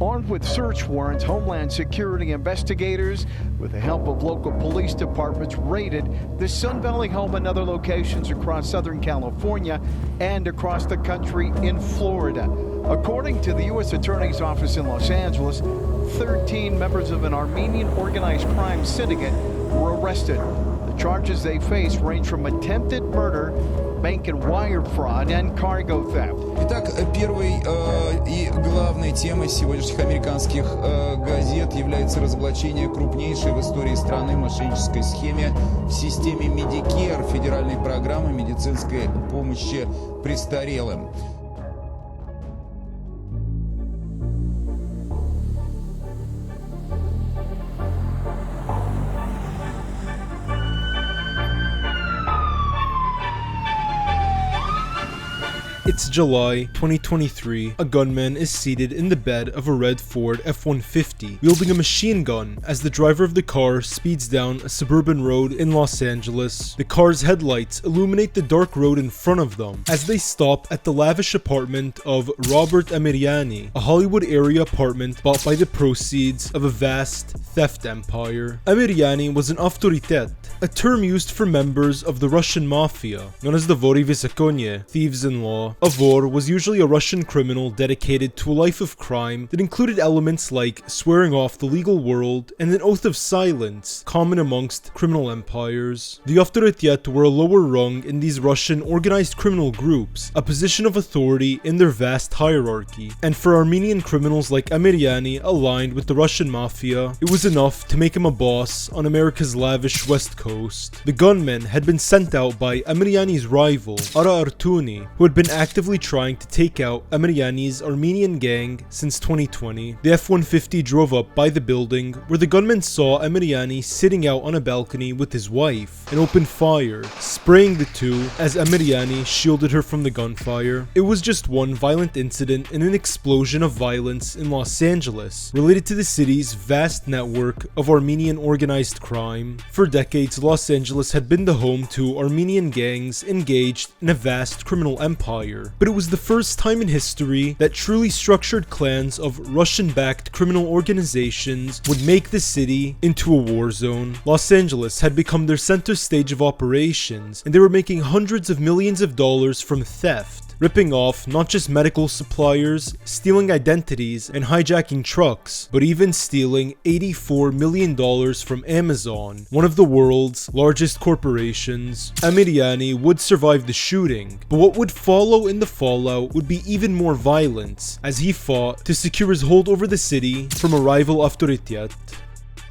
Armed with search warrants, Homeland Security investigators, with the help of local police departments, raided the Sun Valley home and other locations across Southern California and across the country in Florida. According to the U.S. Attorney's Office in Los Angeles, 13 members of an Armenian organized crime syndicate were arrested. The charges they face range from attempted murder, bank and wire fraud, and cargo theft. Итак, первой и главной темой сегодняшних американских газет является разоблачение крупнейшей в истории страны мошеннической схемы в системе Medicare, федеральной программы медицинской помощи престарелым. It's July 2023. A gunman is seated in the bed of a red Ford F-150, wielding a machine gun as the driver of the car speeds down a suburban road in Los Angeles. The car's headlights illuminate the dark road in front of them as they stop at the lavish apartment of Robert Emiriani, a Hollywood area apartment bought by the proceeds of a vast theft empire. Emiriani was an autoritet, a term used for members of the Russian Mafia, known as the Vori Vysokonye, thieves-in-law. A vor was usually a Russian criminal dedicated to a life of crime that included elements like swearing off the legal world and an oath of silence, common amongst criminal empires. The autoritet were a lower rung in these Russian organized criminal groups, a position of authority in their vast hierarchy, and for Armenian criminals like Emiriani aligned with the Russian Mafia, it was enough to make him a boss on America's lavish West Coast. The gunman had been sent out by Emiriani's rival, Ara Artuni, who had been actively trying to take out Emiriani's Armenian gang since 2020. The F-150 drove up by the building where the gunman saw Emiriani sitting out on a balcony with his wife and opened fire, spraying the two as Emiriani shielded her from the gunfire. It was just one violent incident in an explosion of violence in Los Angeles, related to the city's vast network of Armenian organized crime. For decades, Los Angeles had been the home to Armenian gangs engaged in a vast criminal empire. But it was the first time in history that truly structured clans of Russian-backed criminal organizations would make the city into a war zone. Los Angeles had become their center stage of operations, and they were making hundreds of millions of dollars from theft, ripping off not just medical suppliers, stealing identities, and hijacking trucks, but even stealing $84 million from Amazon, one of the world's largest corporations. Emiriani would survive the shooting, but what would follow in the fallout would be even more violence, as he fought to secure his hold over the city from a rival autoritet.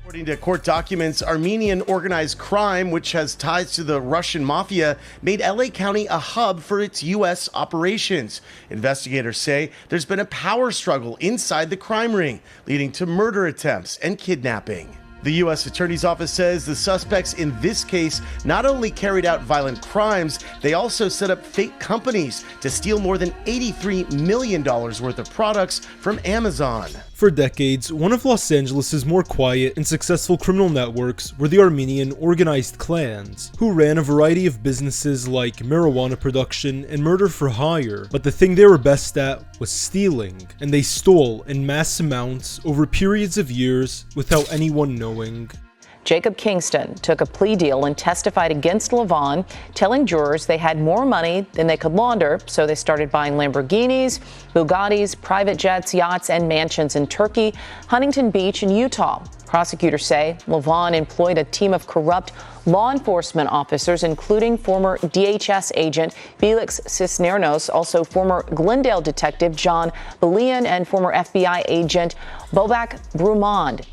According to court documents, Armenian organized crime, which has ties to the Russian Mafia, made LA County a hub for its U.S. operations. Investigators say there's been a power struggle inside the crime ring, leading to murder attempts and kidnapping. The U.S. Attorney's Office says the suspects in this case not only carried out violent crimes, they also set up fake companies to steal more than $83 million worth of products from Amazon. For decades, one of Los Angeles' more quiet and successful criminal networks were the Armenian organized clans, who ran a variety of businesses like marijuana production and murder for hire, but the thing they were best at was stealing, and they stole in mass amounts over periods of years without anyone knowing. Jacob Kingston took a plea deal and testified against Levon, telling jurors they had more money than they could launder, so they started buying Lamborghinis, Bugattis, private jets, yachts, and mansions in Turkey, Huntington Beach, and Utah. Prosecutors say Levon employed a team of corrupt law enforcement officers, including former DHS agent Felix Cisneros, also former Glendale detective John Belian, and former FBI agent Bobak Brumand.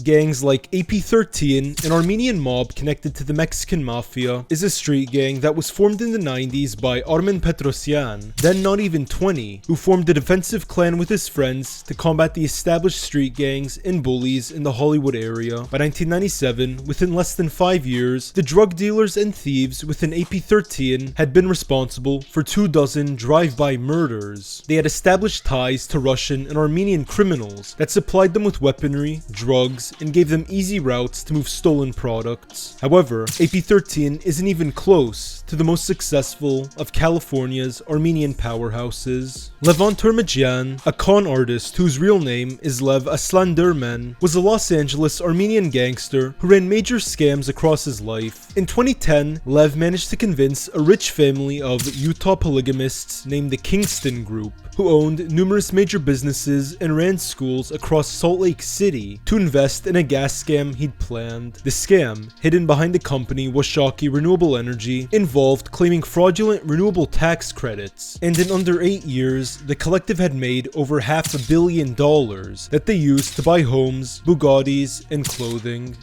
Gangs like AP-13, an Armenian mob connected to the Mexican Mafia, is a street gang that was formed in the 90s by Armen Petrosyan, then not even 20, who formed a defensive clan with his friends to combat the established street gangs and bullies in the Hollywood area. By 1997, within less than 5 years, the drug dealers and thieves within AP-13 had been responsible for 24 drive-by murders. They had established ties to Russian and Armenian criminals that supplied them with weaponry, drugs, thugs and gave them easy routes to move stolen products. However, AP-13 isn't even close to the most successful of California's Armenian powerhouses. Levon Termidjian, a con artist whose real name is Lev Aslanderman, was a Los Angeles Armenian gangster who ran major scams across his life. In 2010, Lev managed to convince a rich family of Utah polygamists named the Kingston Group, who owned numerous major businesses and ran schools across Salt Lake City, to invest in a gas scam he'd planned. The scam, hidden behind the company Washakie Renewable Energy, involved claiming fraudulent renewable tax credits, and in under 8 years, the collective had made over $500 million that they used to buy homes, Bugattis, and clothing.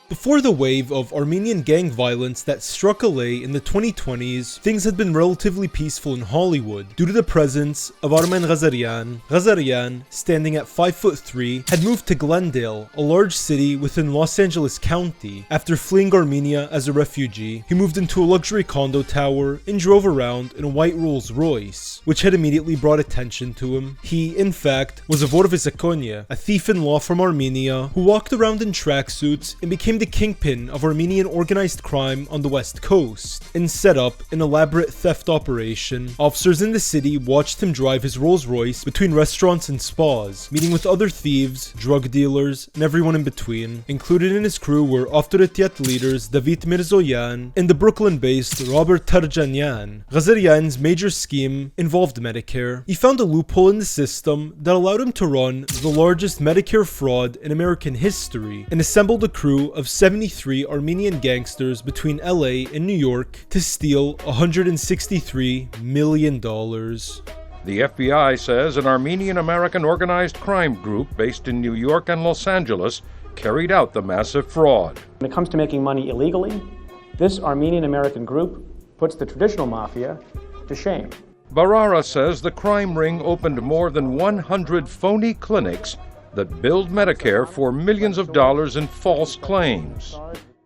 Before the wave of Armenian gang violence that struck LA in the 2020s, things had been relatively peaceful in Hollywood due to the presence of Armen Kazarian. Kazarian, standing at 5'3", had moved to Glendale, a large city within Los Angeles County. After fleeing Armenia as a refugee, he moved into a luxury condo tower and drove around in a white Rolls Royce, which had immediately brought attention to him. He, in fact, was a vor vezakonya, a thief-in-law from Armenia who walked around in tracksuits and became the kingpin of Armenian organized crime on the West Coast, and set up an elaborate theft operation. Officers in the city watched him drive his Rolls Royce between restaurants and spas, meeting with other thieves, drug dealers, and everyone in between. Included in his crew were Avtoritet leaders David Mirzoyan and the Brooklyn-based Robert Tarjanyan. Kazarian's major scheme involved Medicare. He found a loophole in the system that allowed him to run the largest Medicare fraud in American history, and assembled a crew of 73 Armenian gangsters between LA and New York to steal $163 million. The FBI says an Armenian-American organized crime group based in New York and Los Angeles carried out the massive fraud. When it comes to making money illegally, this Armenian-American group puts the traditional mafia to shame. Barara says the crime ring opened more than 100 phony clinics that billed Medicare for millions of dollars in false claims.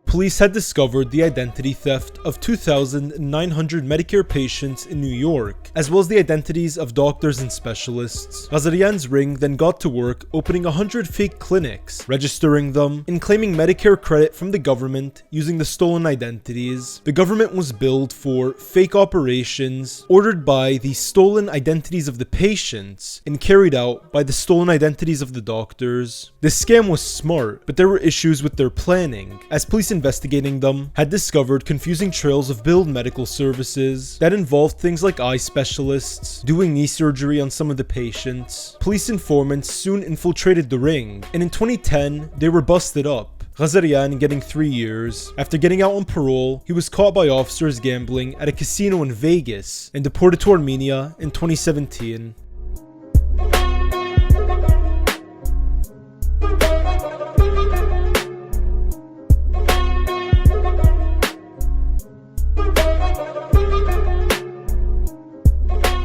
Police had discovered the identity theft of 2,900 Medicare patients in New York, as well as the identities of doctors and specialists. Kazarian's ring then got to work opening 100 fake clinics, registering them, and claiming Medicare credit from the government using the stolen identities. The government was billed for fake operations ordered by the stolen identities of the patients and carried out by the stolen identities of the doctors. This scam was smart, but there were issues with their planning, as police investigating them had discovered confusing trails of billed medical services that involved things like eye specialists, doing knee surgery on some of the patients. Police informants soon infiltrated the ring, and in 2010, they were busted up. Kazarian getting 3 years. After getting out on parole, he was caught by officers gambling at a casino in Vegas and deported to Armenia in 2017.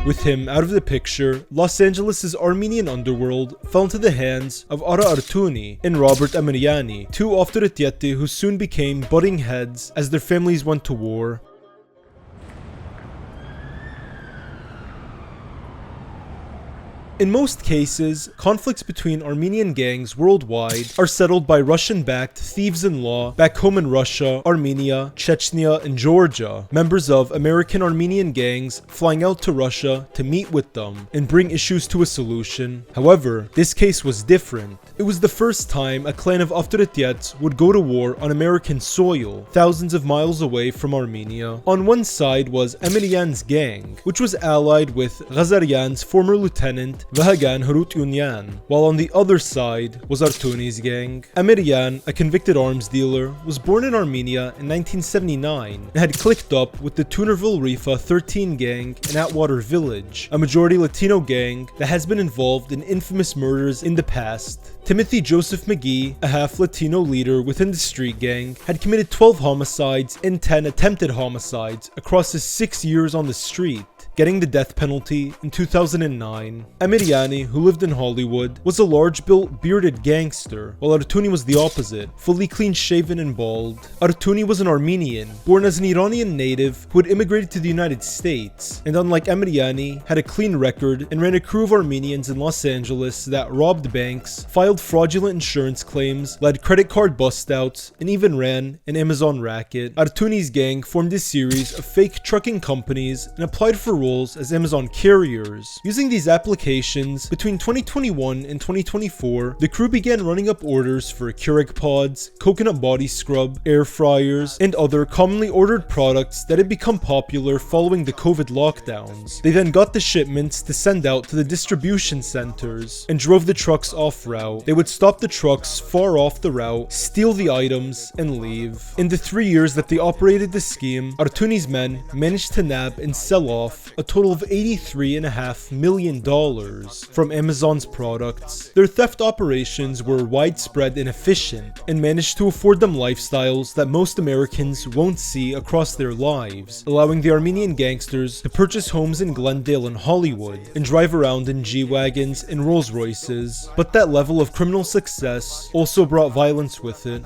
With him out of the picture, Los Angeles' Armenian underworld fell into the hands of Ara Artuni and Robert Amiriani, two Avtoritet who soon became butting heads as their families went to war. In most cases, conflicts between Armenian gangs worldwide are settled by Russian-backed thieves-in-law back home in Russia, Armenia, Chechnya, and Georgia, members of American-Armenian gangs flying out to Russia to meet with them and bring issues to a solution. However, this case was different. It was the first time a clan of Avtoritets would go to war on American soil, thousands of miles away from Armenia. On one side was Amirian's gang, which was allied with Kazarian's former lieutenant Vahagan Harutyunyan, while on the other side was Artuni's gang. Amirian, a convicted arms dealer, was born in Armenia in 1979 and had clicked up with the Tunerville Rifa 13 gang in Atwater Village, a majority Latino gang that has been involved in infamous murders in the past. Timothy Joseph McGee, a half-Latino leader within the street gang, had committed 12 homicides and 10 attempted homicides across his 6 years on the street. getting the death penalty in 2009. Emiriani, who lived in Hollywood, was a large-built, bearded gangster, while Artuni was the opposite, fully clean-shaven and bald. Artuni was an Armenian, born as an Iranian native who had immigrated to the United States, and unlike Emiriani, had a clean record and ran a crew of Armenians in Los Angeles that robbed banks, filed fraudulent insurance claims, led credit card bust-outs, and even ran an Amazon racket. Artuni's gang formed a series of fake trucking companies and applied for roles as Amazon carriers. Using these applications, between 2021 and 2024, the crew began running up orders for Keurig pods, coconut body scrub, air fryers, and other commonly ordered products that had become popular following the COVID lockdowns. They then got the shipments to send out to the distribution centers and drove the trucks off route. They would stop the trucks far off the route, steal the items, and leave. In the 3 years that they operated the scheme, Artuni's men managed to nab and sell off a total of $83.5 million from Amazon's products. Their theft operations were widespread and efficient, and managed to afford them lifestyles that most Americans won't see across their lives, allowing the Armenian gangsters to purchase homes in Glendale and Hollywood, and drive around in G-Wagons and Rolls Royces. But that level of criminal success also brought violence with it.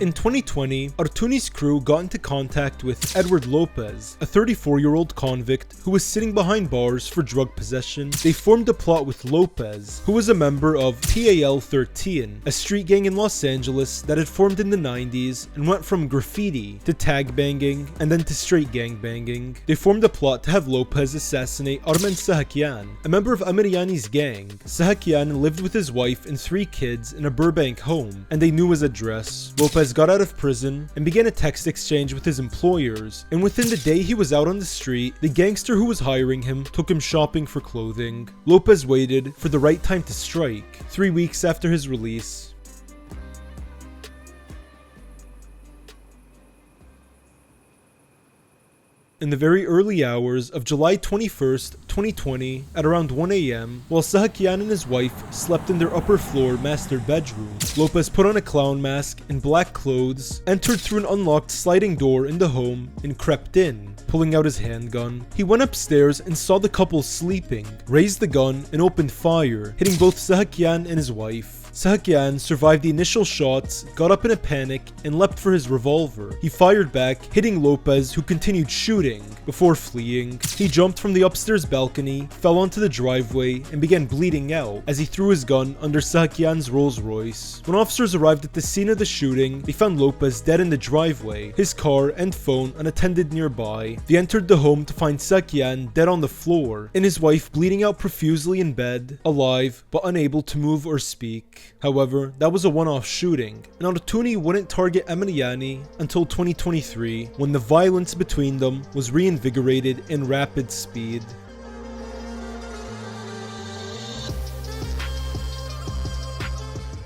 In 2020, Artuni's crew got into contact with Edward Lopez, a 34-year-old convict who was sitting behind bars for drug possession. They formed a plot with Lopez, who was a member of PAL 13, a street gang in Los Angeles that had formed in the 90s and went from graffiti to tag banging and then to straight gang banging. They formed a plot to have Lopez assassinate Armen Sahakian, a member of Emiriani's gang. Sahakian lived with his wife and 3 kids in a Burbank home, and they knew his address. Lopez got out of prison and began a text exchange with his employers, and within the day he was out on the street, the gangster who was hiring him took him shopping for clothing. Lopez waited for the right time to strike, 3 weeks after his release. In the very early hours of July 21st, 2020, at around 1 a.m., while Sahakian and his wife slept in their upper floor master bedroom, Lopez put on a clown mask and black clothes, entered through an unlocked sliding door in the home, and crept in, pulling out his handgun. He went upstairs and saw the couple sleeping, raised the gun, and opened fire, hitting both Sahakian and his wife. Sahakian survived the initial shots, got up in a panic, and leapt for his revolver. He fired back, hitting Lopez, who continued shooting, before fleeing. He jumped from the upstairs balcony, fell onto the driveway, and began bleeding out as he threw his gun under Sahakian's Rolls Royce. When officers arrived at the scene of the shooting, they found Lopez dead in the driveway, his car and phone unattended nearby. They entered the home to find Sahakian dead on the floor, and his wife bleeding out profusely in bed, alive but unable to move or speak. However, that was a one-off shooting, and Artuni wouldn't target Emiriani until 2023, when the violence between them was reinvigorated in rapid speed.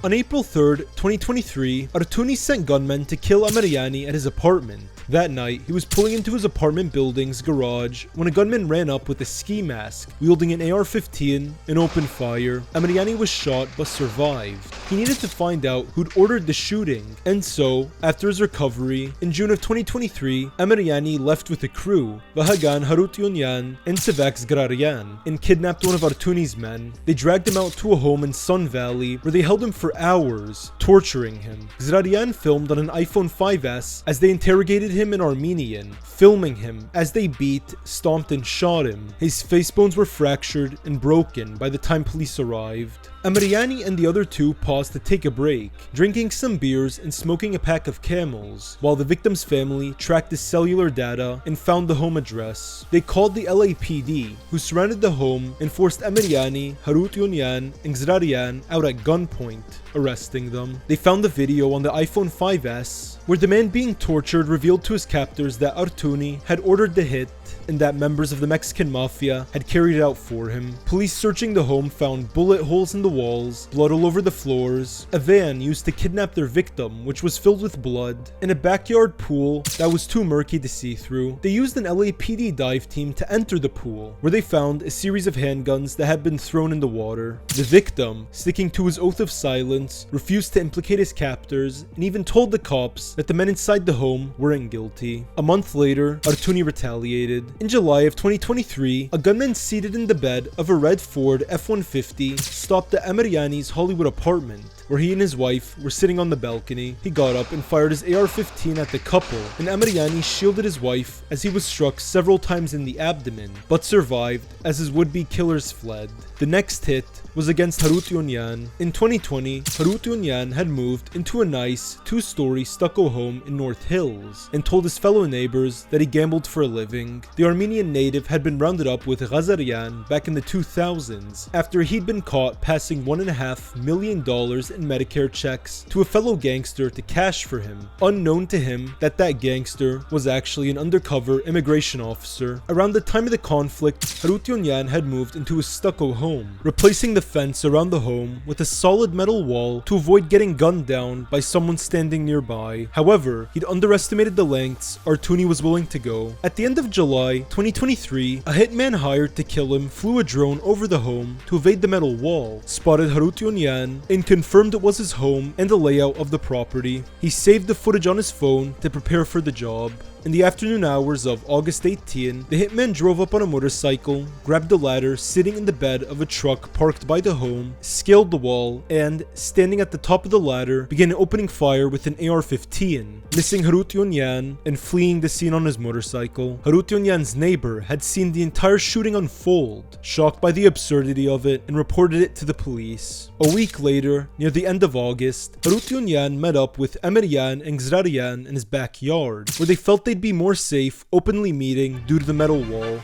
On April 3rd, 2023, Artuni sent gunmen to kill Emiriani at his apartment. That night, he was pulling into his apartment building's garage when a gunman ran up with a ski mask, wielding an AR-15 and opened fire. Emiriani was shot but survived. He needed to find out who'd ordered the shooting, and so, after his recovery, in June of 2023, Emiriani left with a crew, Vahagan Harutyunyan and Sevax Graryan, and kidnapped one of Artuni's men. They dragged him out to a home in Sun Valley where they held him for hours, torturing him. Kazarian filmed on an iPhone 5S as they interrogated him in Armenian, filming him as they beat, stomped, and shot him. His face bones were fractured and broken by the time police arrived. Emiriani and the other two paused to take a break, drinking some beers and smoking a pack of Camels, while the victim's family tracked his cellular data and found the home address. They called the LAPD, who surrounded the home and forced Emiriani, Harutyunyan, and Kazarian out at gunpoint, arresting them. They found the video on the iPhone 5S, where the man being tortured revealed to his captors that Artuni had ordered the hit and that members of the Mexican Mafia had carried it out for him. Police searching the home found bullet holes in the walls, blood all over the floors, a van used to kidnap their victim which was filled with blood, and a backyard pool that was too murky to see through. They used an LAPD dive team to enter the pool, where they found a series of handguns that had been thrown in the water. The victim, sticking to his oath of silence, refused to implicate his captors and even told the cops that the men inside the home weren't guilty. A month later, Artuni retaliated. In July of 2023, a gunman seated in the bed of a red Ford F-150 stopped at Emeriani's Hollywood apartment, where he and his wife were sitting on the balcony. He got up and fired his AR-15 at the couple, and Emeriani shielded his wife as he was struck several times in the abdomen, but survived as his would-be killers fled. The next hit was against Harut Yonyan. In 2020, Harut Yonyan had moved into a nice 2-story stucco home in North Hills and told his fellow neighbors that he gambled for a living. The Armenian native had been rounded up with Kazarian back in the 2000s after he'd been caught passing $1.5 million in Medicare checks to a fellow gangster to cash for him, unknown to him that that gangster was actually an undercover immigration officer. Around the time of the conflict, Harut Yonyan had moved into a stucco home, replacing the fence around the home with a solid metal wall to avoid getting gunned down by someone standing nearby. However, he'd underestimated the lengths Artuni was willing to go. At the end of July 2023, a hitman hired to kill him flew a drone over the home to evade the metal wall, spotted Harut Yonyan, and confirmed it was his home and the layout of the property. He saved the footage on his phone to prepare for the job. In the afternoon hours of August 18, the hitman drove up on a motorcycle, grabbed a ladder sitting in the bed of a truck parked by the home, scaled the wall, and, standing at the top of the ladder, began opening fire with an AR-15, missing Harut Yonyan and fleeing the scene on his motorcycle. Harut Yonyan's neighbor had seen the entire shooting unfold, shocked by the absurdity of it, and reported it to the police. A week later, near the end of August, Harut Yonyan met up with Emerian and Kazarian in his backyard, where they felt they'd be more safe openly meeting due to the metal wall.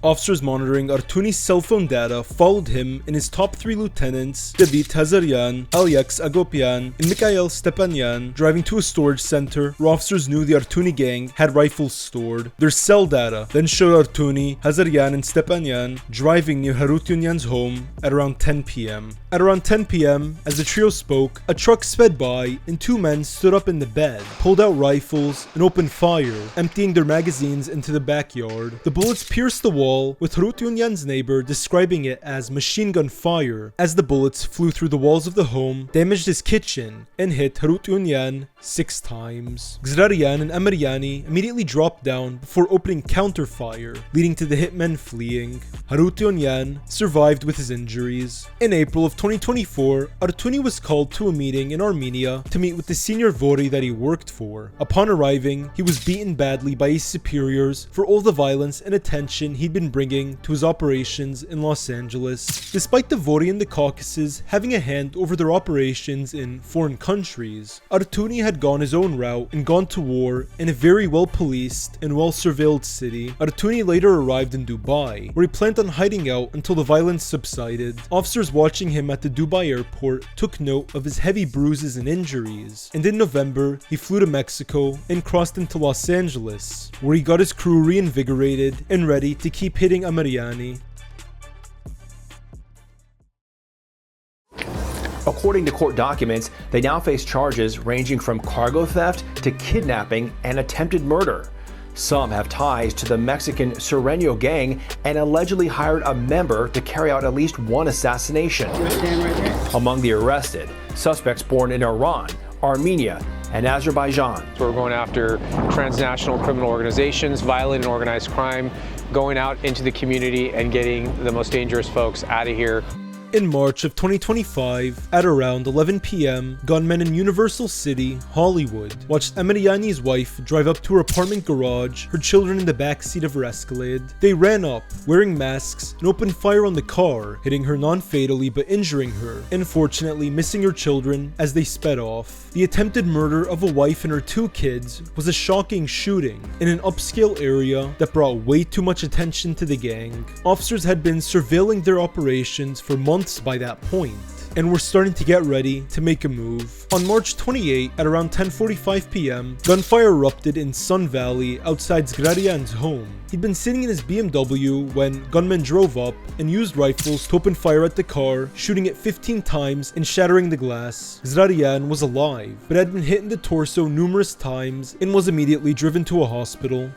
Officers monitoring Artuni's cell phone data followed him and his top 3 lieutenants, David Kazarian, Alex Agopian, and Mikhail Stepanyan, driving to a storage center where officers knew the Artuni gang had rifles stored. Their cell data then showed Artuni, Kazarian, and Stepanyan driving near Harut Yonyan's home at around 10 p.m. At around 10 p.m., as the trio spoke, a truck sped by and 2 men stood up in the bed, pulled out rifles, and opened fire, emptying their magazines into the backyard. The bullets pierced the wall, with Harut Yonyan's neighbor describing it as machine gun fire, as the bullets flew through the walls of the home, damaged his kitchen, and hit Harut Yonyan 6 times. Kazarian and Emeriani immediately dropped down before opening counterfire, leading to the hitmen fleeing. Harut Yonyan survived with his injuries. In April of 2024, Artuni was called to a meeting in Armenia to meet with the senior vori that he worked for. Upon arriving, he was beaten badly by his superiors for all the violence and attention he'd been bringing to his operations in Los Angeles. Despite the vori in the Caucasus having a hand over their operations in foreign countries, Artuni had gone his own route and gone to war in a very well policed and well surveilled city. Artuni later arrived in Dubai, where he planned on hiding out until the violence subsided. Officers watching him at the Dubai airport took note of his heavy bruises and injuries, and in November he flew to Mexico and crossed into Los Angeles, where he got his crew reinvigorated and ready to keep hitting Emeriani. According to court documents, they now face charges ranging from cargo theft to kidnapping and attempted murder. Some have ties to the Mexican Sureño gang and allegedly hired a member to carry out at least one assassination. Among the arrested, suspects born in Iran, Armenia, and Azerbaijan. We're going after transnational criminal organizations, violent and organized crime, going out into the community and getting the most dangerous folks out of here. In March of 2025, at around 11 p.m., gunmen in Universal City, Hollywood, watched Emeriani's wife drive up to her apartment garage, her children in the backseat of her Escalade. They ran up, wearing masks, and opened fire on the car, hitting her non-fatally but injuring her, and fortunately missing her children as they sped off. The attempted murder of a wife and her 2 kids was a shocking shooting in an upscale area that brought way too much attention to the gang. Officers had been surveilling their operations for months by that point. and were starting to get ready to make a move. On March 28, at around 10:45 p.m., gunfire erupted in Sun Valley outside Kazarian's home. He'd been sitting in his BMW when gunmen drove up and used rifles to open fire at the car, shooting it 15 times and shattering the glass. Kazarian was alive, but had been hit in the torso numerous times and was immediately driven to a hospital.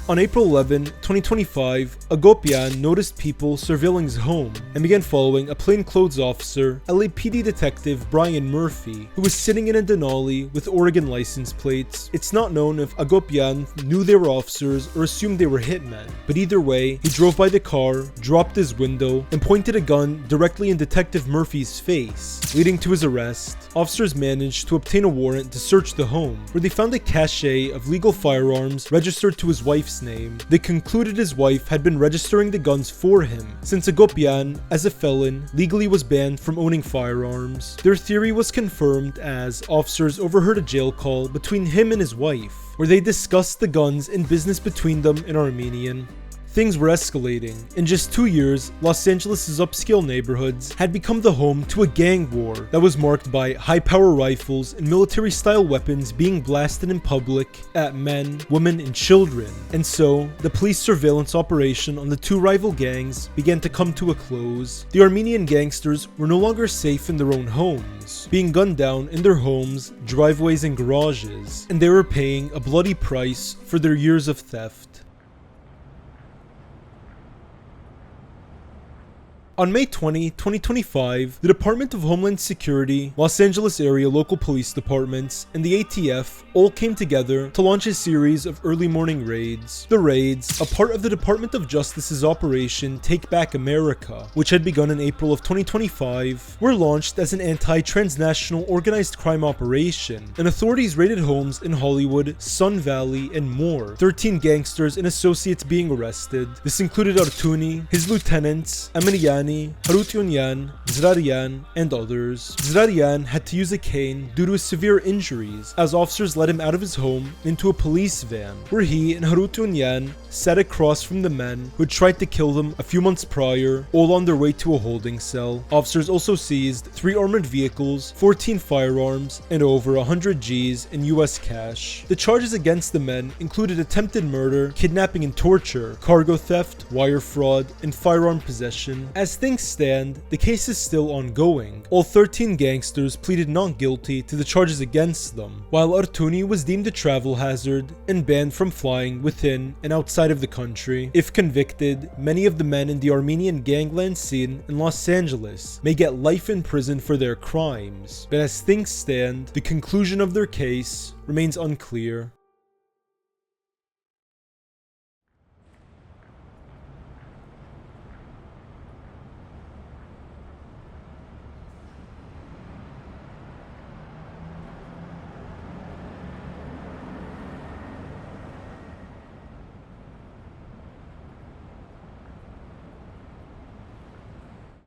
On April 11, 2025, Agopian noticed people surveilling his home and began following a plainclothes officer, LAPD detective Brian Murphy, who was sitting in a Denali with Oregon license plates. It's not known if Agopian knew they were officers or assumed they were hitmen, but either way, he drove by the car, dropped his window, and pointed a gun directly in Detective Murphy's face, leading to his arrest. Officers managed to obtain a warrant to search the home, where they found a cache of legal firearms registered to his wife's name. They concluded his wife had been registering the guns for him, since Agopian, as a felon, legally was banned from owning firearms. Their theory was confirmed as officers overheard a jail call between him and his wife, where they discussed the guns and business between them in Armenian. Things were escalating. In just 2 years, Los Angeles' upscale neighborhoods had become the home to a gang war that was marked by high-power rifles and military-style weapons being blasted in public at men, women, and children. And so, the police surveillance operation on the two rival gangs began to come to a close. The Armenian gangsters were no longer safe in their own homes, being gunned down in their homes, driveways, and garages, and they were paying a bloody price for their years of theft. On May 20, 2025, the Department of Homeland Security, Los Angeles area local police departments, and the ATF all came together to launch a series of early morning raids. The raids, a part of the Department of Justice's Operation Take Back America, which had begun in April of 2025, were launched as an anti-transnational organized crime operation, and authorities raided homes in Hollywood, Sun Valley, and more. 13 gangsters and associates being arrested. This included Artuni, his lieutenants, Amenian, Harutyunyan, Kazarian, and others. Kazarian had to use a cane due to his severe injuries, as officers led him out of his home into a police van, where he and Harutyunyan sat across from the men who had tried to kill them a few months prior, all on their way to a holding cell. Officers also seized 3 armored vehicles, 14 firearms, and over 100 Gs in US cash. The charges against the men included attempted murder, kidnapping and torture, cargo theft, wire fraud, and firearm possession. As things stand, the case is still ongoing. All 13 gangsters pleaded not guilty to the charges against them, while Artuni was deemed a travel hazard and banned from flying within and outside of the country. If convicted, many of the men in the Armenian gangland scene in Los Angeles may get life in prison for their crimes, but as things stand, the conclusion of their case remains unclear.